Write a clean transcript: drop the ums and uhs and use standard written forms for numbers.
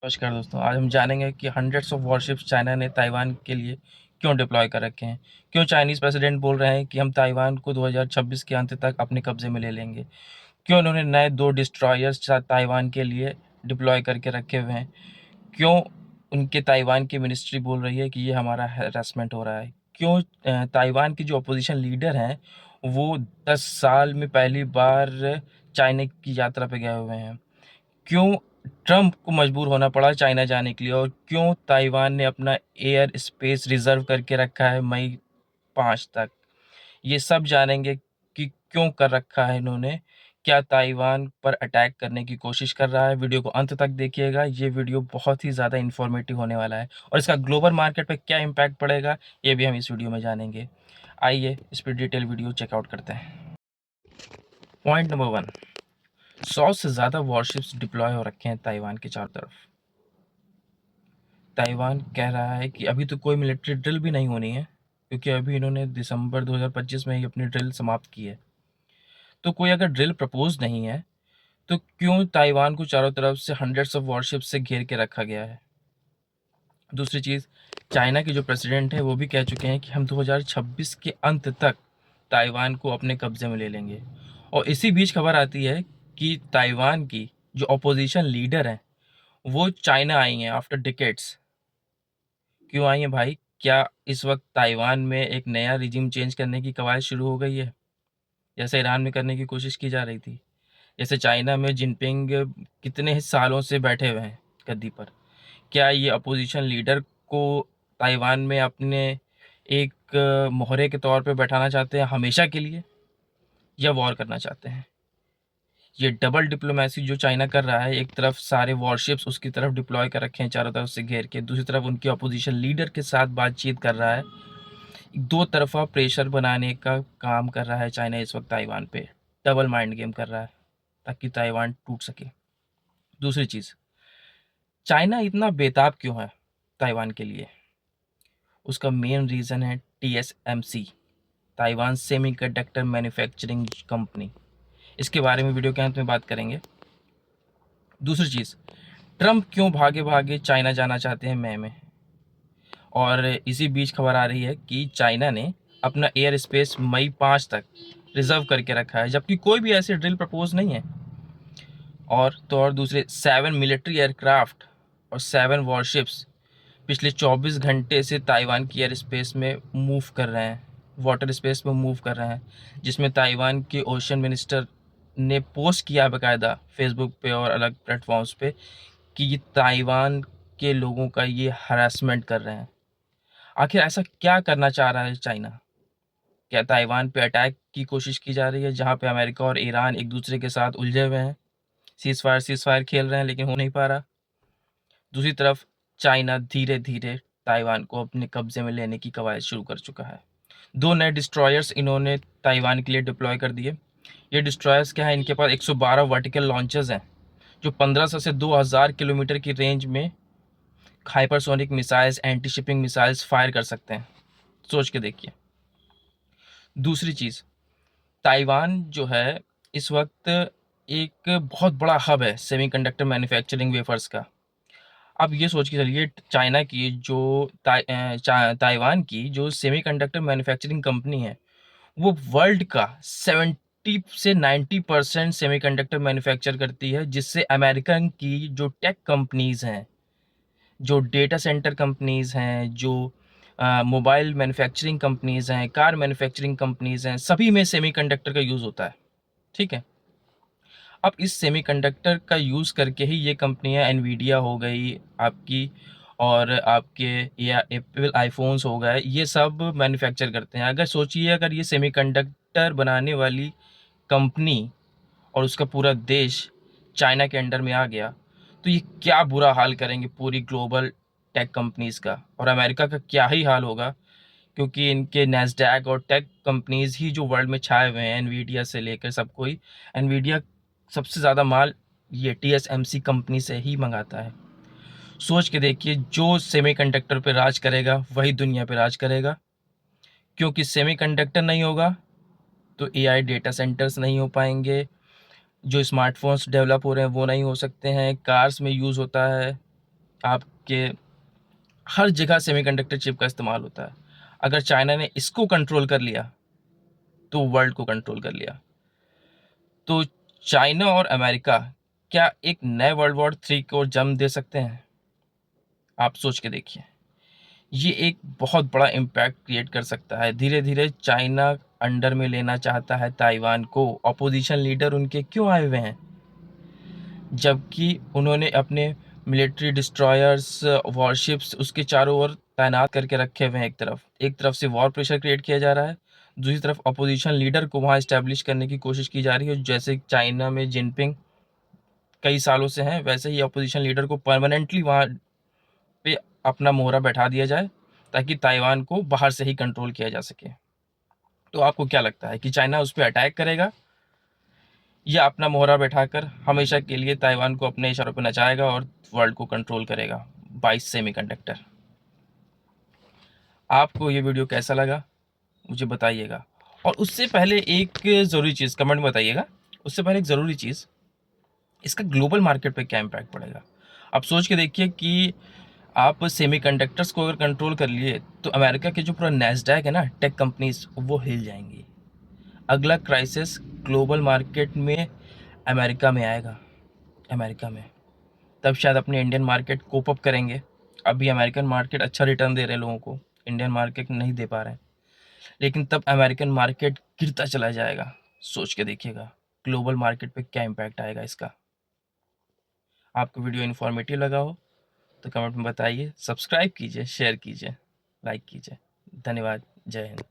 नमस्कार दोस्तों, आज हम जानेंगे कि हंड्रेड्स ऑफ वॉरशिप्स चाइना ने ताइवान के लिए क्यों डिप्लॉय कर रखे हैं। क्यों चाइनीज़ प्रेसिडेंट बोल रहे हैं कि हम ताइवान को 2026 के अंत तक अपने कब्जे में ले लेंगे। क्यों उन्होंने नए 2 डिस्ट्रॉयर्स ताइवान के लिए डिप्लॉय करके रखे हुए हैं। क्यों उनके ताइवान की मिनिस्ट्री बोल रही है कि ये हमारा हैरेसमेंट हो रहा है। क्यों ताइवान की जो अपोजिशन लीडर हैं वो 10 साल में पहली बार चाइना की यात्रा पे गए हुए हैं। क्यों ट्रंप को मजबूर होना पड़ा चाइना जाने के लिए, और क्यों ताइवान ने अपना एयर स्पेस रिजर्व करके रखा है मई 5 तक। ये सब जानेंगे कि क्यों कर रखा है इन्होंने। क्या ताइवान पर अटैक करने की कोशिश कर रहा है। वीडियो को अंत तक देखिएगा, ये वीडियो बहुत ही ज़्यादा इन्फॉर्मेटिव होने वाला है और इसका ग्लोबल मार्केट पे क्या इम्पैक्ट पड़ेगा ये भी हम इस वीडियो में जानेंगे। आइए इस पर डिटेल वीडियो चेकआउट करते हैं। पॉइंट नंबर 1, 100 से ज़्यादा वॉरशिप्स डिप्लॉय हो रखे हैं ताइवान के चारों तरफ। ताइवान कह रहा है कि अभी तो कोई मिलिट्री ड्रिल भी नहीं होनी है, क्योंकि अभी इन्होंने दिसंबर 2025 में ही अपनी ड्रिल समाप्त की है। तो कोई अगर ड्रिल प्रपोज नहीं है तो क्यों ताइवान को चारों तरफ से हंड्रेड्स ऑफ वॉरशिप से घेर के रखा गया है। दूसरी चीज़, चाइना के जो प्रेसिडेंट हैं वो भी कह चुके हैं कि हम 2026 के अंत तक ताइवान को अपने कब्जे में ले लेंगे। और इसी बीच खबर आती है कि ताइवान की जो अपोजिशन लीडर हैं वो चाइना आई हैं आफ्टर डिकेट्स। क्यों आई हैं भाई? क्या इस वक्त ताइवान में एक नया रिजीम चेंज करने की कवायद शुरू हो गई है, जैसे ईरान में करने की कोशिश की जा रही थी? जैसे चाइना में जिनपिंग कितने ही सालों से बैठे हुए हैं गद्दी पर। क्या ये अपोजिशन लीडर को ताइवान में अपने एक मोहरे के तौर पे बैठाना चाहते हैं हमेशा के लिए, या वॉर करना चाहते हैं? ये डबल डिप्लोमेसी जो चाइना कर रहा है, एक तरफ सारे वॉरशिप्स उसकी तरफ डिप्लॉय कर रखे हैं चारों तरफ से घेर के, दूसरी तरफ उनकी अपोजिशन लीडर के साथ बातचीत कर रहा है। दो तरफा प्रेशर बनाने का काम कर रहा है चाइना इस वक्त ताइवान पे। डबल माइंड गेम कर रहा है ताकि ताइवान टूट सके। दूसरी चीज़, चाइना इतना बेताब क्यों है ताइवान के लिए? उसका मेन रीज़न है TSMC, Taiwan semiconductor manufacturing company. इसके बारे में वीडियो के अंत में बात करेंगे। दूसरी चीज़, ट्रंप क्यों भागे भागे चाइना जाना चाहते हैं मई में। और इसी बीच खबर आ रही है कि चाइना ने अपना एयर स्पेस मई 5 तक रिजर्व करके रखा है, जबकि कोई भी ऐसे ड्रिल प्रपोज नहीं है। और दूसरे 7 मिलिट्री एयरक्राफ्ट और 7 वॉरशिप्स पिछले 24 घंटे से ताइवान की एयर स्पेस में मूव कर रहे हैं, वाटर स्पेस में मूव कर रहे हैं, जिसमें ताइवान के ओशन मिनिस्टर ने पोस्ट किया है बाकायदा फेसबुक पे और अलग प्लेटफॉर्म्स पे कि ये ताइवान के लोगों का ये हरासमेंट कर रहे हैं। आखिर ऐसा क्या करना चाह रहा है चाइना? क्या ताइवान पे अटैक की कोशिश की जा रही है, जहाँ पे अमेरिका और ईरान एक दूसरे के साथ उलझे हुए हैं, सीज फायर खेल रहे हैं लेकिन हो नहीं पा रहा। दूसरी तरफ चाइना धीरे धीरे ताइवान को अपने कब्जे में लेने की कवायद शुरू कर चुका है। 2 नए डिस्ट्रॉयर्स इन्होंने ताइवान के लिए डिप्लॉय कर दिए। ये डिस्ट्रॉयर्स क्या है, इनके पास 112 वर्टिकल लॉन्चर्स हैं जो 1500 से 2000 किलोमीटर की रेंज में hypersonic missiles, anti shipping missiles fire कर सकते हैं। सोच के देखिए। दूसरी चीज़, ताइवान जो है इस वक्त एक बहुत बड़ा हब है सेमीकंडक्टर मैन्युफैक्चरिंग वेफर्स का। अब ये सोच के चलिए, चाइना की जो ताइवान की जो सेमीकंडक्टर मैन्युफैक्चरिंग कंपनी है वो वर्ल्ड का 70 से 90% सेमीकंडक्टर मैन्युफैक्चर करती है, जिससे अमेरिकन की जो टेक कंपनीज हैं, जो डेटा सेंटर कंपनीज हैं, जो मोबाइल मैन्युफैक्चरिंग कंपनीज हैं, कार मैन्युफैक्चरिंग कंपनीज हैं, सभी में सेमीकंडक्टर का यूज़ होता है। ठीक है। अब इस सेमीकंडक्टर का यूज़ करके ही ये कंपनियां एनवीडिया हो गई आपकी, और आपके या एप्पल आईफोन्स हो गए, ये सब मैन्युफैक्चर करते हैं। अगर सोचिए, अगर ये सेमीकंडक्टर बनाने वाली कंपनी और उसका पूरा देश चाइना के अंडर में आ गया तो ये क्या बुरा हाल करेंगे पूरी ग्लोबल टेक कंपनीज़ का, और अमेरिका का क्या ही हाल होगा, क्योंकि इनके नैस्डैक और टेक कंपनीज़ ही जो वर्ल्ड में छाए हुए हैं, एनवीडिया से लेकर सब कोई। एनवीडिया सबसे ज़्यादा माल ये टीएसएमसी कंपनी से ही मंगाता है। सोच के देखिए, जो सेमीकंडक्टर पे राज करेगा वही दुनिया पे राज करेगा, क्योंकि सेमीकंडक्टर नहीं होगा तो एआई डेटा सेंटर्स नहीं हो पाएंगे, जो स्मार्टफोन्स डेवलप हो रहे हैं वो नहीं हो सकते हैं, कार्स में यूज़ होता है आपके हर जगह सेमीकंडक्टर चिप का इस्तेमाल होता है। अगर चाइना ने इसको कंट्रोल कर लिया तो वर्ल्ड को कंट्रोल कर लिया। तो चाइना और अमेरिका क्या एक नए वर्ल्ड वॉर 3 को जन्म दे सकते हैं? आप सोच के देखिए। ये एक बहुत बड़ा इम्पैक्ट क्रिएट कर सकता है। धीरे धीरे चाइना अंडर में लेना चाहता है ताइवान को। अपोजिशन लीडर उनके क्यों आए हुए हैं? जबकि उन्होंने अपने मिलिट्री डिस्ट्रॉयर्स, वॉरशिप्स उसके चारों ओर तैनात करके रखे हुए हैं। एक तरफ से वॉर प्रेशर क्रिएट किया जा रहा है, दूसरी तरफ अपोजिशन लीडर को वहाँ इस्टेब्लिश करने की कोशिश की जा रही है। जैसे चाइना में जिनपिंग कई सालों से हैं, वैसे ही अपोजिशन लीडर को परमानेंटली वहाँ पे अपना मोहरा बैठा दिया जाए ताकि ताइवान को बाहर से ही कंट्रोल किया जा सके। तो आपको क्या लगता है कि चाइना उस पर अटैक करेगा या अपना मोहरा बैठाकर हमेशा के लिए ताइवान को अपने इशारों पर नचाएगा और वर्ल्ड को कंट्रोल करेगा 22 सेमीकंडक्टर? आपको ये वीडियो कैसा लगा मुझे बताइएगा। और उससे पहले एक ज़रूरी चीज़ कमेंट में बताइएगा। उससे पहले एक ज़रूरी चीज़, इसका ग्लोबल मार्केट पे क्या इम्पैक्ट पड़ेगा? आप सोच के देखिए कि आप सेमीकंडक्टर्स को अगर कंट्रोल कर लिए तो अमेरिका के जो पूरा नैस्डैक है ना, टेक कंपनीज, वो हिल जाएंगी। अगला क्राइसिस ग्लोबल मार्केट में अमेरिका में आएगा। अमेरिका में तब शायद अपने इंडियन मार्केट कोप अप करेंगे। अभी अमेरिकन मार्केट अच्छा रिटर्न दे रहे हैं लोगों को, इंडियन मार्केट नहीं दे पा रहे हैं। लेकिन तब अमेरिकन मार्केट गिरता चला जाएगा। सोच के देखिएगा ग्लोबल मार्केट पे क्या इम्पैक्ट आएगा इसका। आपको वीडियो इन्फॉर्मेटिव लगा हो तो कमेंट में बताइए, सब्सक्राइब कीजिए, शेयर कीजिए, लाइक कीजिए। धन्यवाद। जय हिंद।